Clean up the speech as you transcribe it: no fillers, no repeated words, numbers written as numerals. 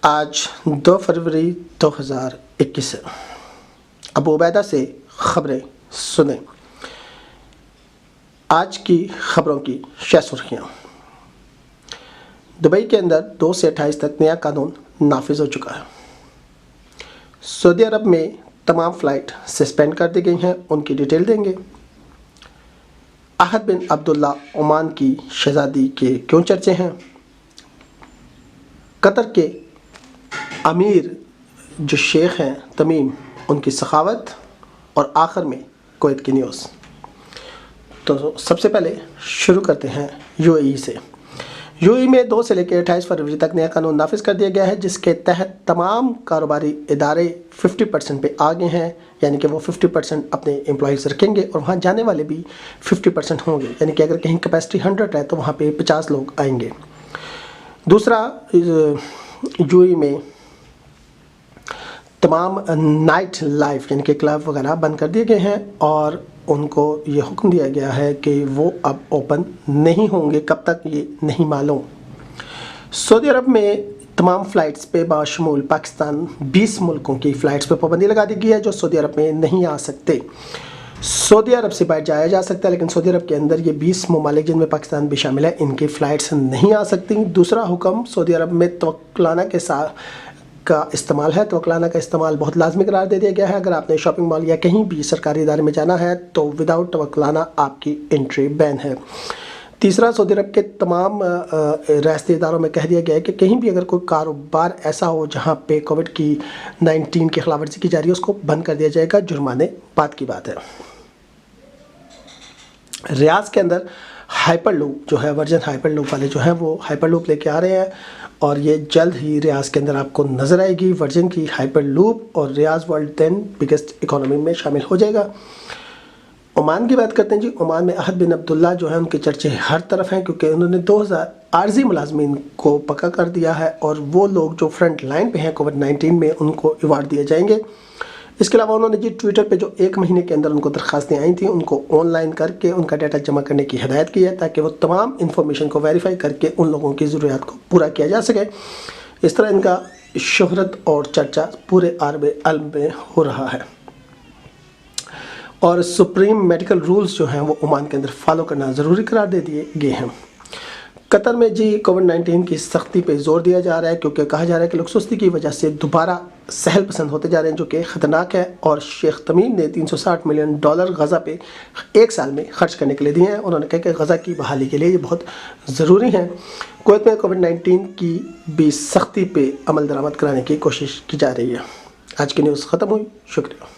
آج 2 فروری 2021 ابو عبیدہ سے خبریں سنیں۔ آج کی خبروں کی شہ سرخیاں۔ دبئی کے اندر 2 سے 28 تک نیا قانون نافذ ہو چکا ہے۔ سعودی عرب میں تمام فلائٹ سسپینڈ کر دی گئی ہیں، ان کی ڈیٹیل دیں گے۔ احد بن عبداللہ عمان کی شہزادی کے کیوں چرچے ہیں؟ قطر کے امیر جو شیخ ہیں تمیم، ان کی سخاوت، اور آخر میں کویت کی نیوز۔ تو سب سے پہلے شروع کرتے ہیں یو اے ای سے۔ یو اے ای میں 2 سے لے کے 28 فروری تک نیا قانون نافذ کر دیا گیا ہے، جس کے تحت تمام کاروباری ادارے 50% پہ آ گئے ہیں، یعنی کہ وہ 50% اپنے امپلائیز رکھیں گے اور وہاں جانے والے بھی 50% ہوں گے، یعنی کہ اگر کہیں کیپیسٹی 100 ہے تو وہاں پہ 50 لوگ آئیں گے۔ دوسرا، یو اے ای میں تمام نائٹ لائف یعنی کہ کلب وغیرہ بند کر دیے گئے ہیں، اور ان کو یہ حکم دیا گیا ہے کہ وہ اب اوپن نہیں ہوں گے، کب تک یہ نہیں معلوم۔ سعودی عرب میں تمام فلائٹس پہ بشمول پاکستان 20 ملکوں کی فلائٹس پہ پابندی لگا دی گئی ہے جو سعودی عرب میں نہیں آ سکتے۔ سعودی عرب سے باہر جایا جا سکتا ہے، لیکن سعودی عرب کے اندر یہ 20 ممالک جن میں پاکستان بھی شامل ہے، ان کی فلائٹس نہیں آ سکتی۔ دوسرا حکم، سعودی عرب میں توکلانہ کا استعمال ہے۔ توکلانہ کا استعمال بہت لازمی قرار دے دیا گیا ہے۔ اگر آپ نے شاپنگ مال یا کہیں بھی سرکاری ادارے میں جانا ہے تو وداؤٹ توکلانہ آپ کی انٹری بین ہے۔ تیسرا، سعودی عرب کے تمام ریاستی اداروں میں کہہ دیا گیا ہے کہ کہیں بھی اگر کوئی کاروبار ایسا ہو جہاں پہ کووڈ-19 کی خلاف ورزی کی جا رہی ہے، اس کو بند کر دیا جائے گا، جرمانے بعد کی بات ہے۔ ریاض کے اندر ہائپر لوپ جو ہے، ورجن ہائپر لوپ والے جو ہیں وہ ہائپر لوپ لے کے آ رہے ہیں، اور یہ جلد ہی ریاض کے اندر آپ کو نظر آئے گی ورجن کی ہائپر لوپ، اور ریاض ورلڈ 10 بگیسٹ اکانومی میں شامل ہو جائے گا۔ عمان کی بات کرتے ہیں جی۔ عمان میں احد بن عبداللہ جو ہیں ان کے چرچے ہر طرف ہیں، کیونکہ انہوں نے 2000 عارضی ملازمین کو پکا کر دیا ہے، اور وہ لوگ جو فرنٹ لائن پہ ہیں کووڈ-19 میں، ان کو ایوارڈ دیے جائیں گے۔ اس کے علاوہ انہوں نے جی ٹویٹر پہ جو 1 مہینے کے اندر ان کو درخواستیں آئی تھیں، ان کو آن لائن کر کے ان کا ڈیٹا جمع کرنے کی ہدایت کی ہے، تاکہ وہ تمام انفارمیشن کو ویریفائی کر کے ان لوگوں کی ضروریات کو پورا کیا جا سکے۔ اس طرح ان کا شہرت اور چرچا پورے عرب عالم میں ہو رہا ہے۔ اور سپریم میڈیکل رولز جو ہیں وہ عمان کے اندر فالو کرنا ضروری قرار دے دیے گئے ہیں۔ قطر میں جی کووڈ-19 کی سختی پہ زور دیا جا رہا ہے، کیونکہ کہا جا رہا ہے کہ لوگ سستی کی وجہ سے دوبارہ سہل پسند ہوتے جا رہے ہیں، جو کہ خطرناک ہے، اور شیخ تمیم نے $360 ملین غزہ پہ 1 سال میں خرچ کرنے کے لیے دیے ہیں۔ انہوں نے کہا کہ غزہ کی بحالی کے لیے یہ بہت ضروری ہے۔ کویت میں کووڈ-19 کی بھی سختی پہ عمل درآمد کرانے کی کوشش کی جا رہی ہے۔ آج کی نیوز ختم ہوئی، شکریہ۔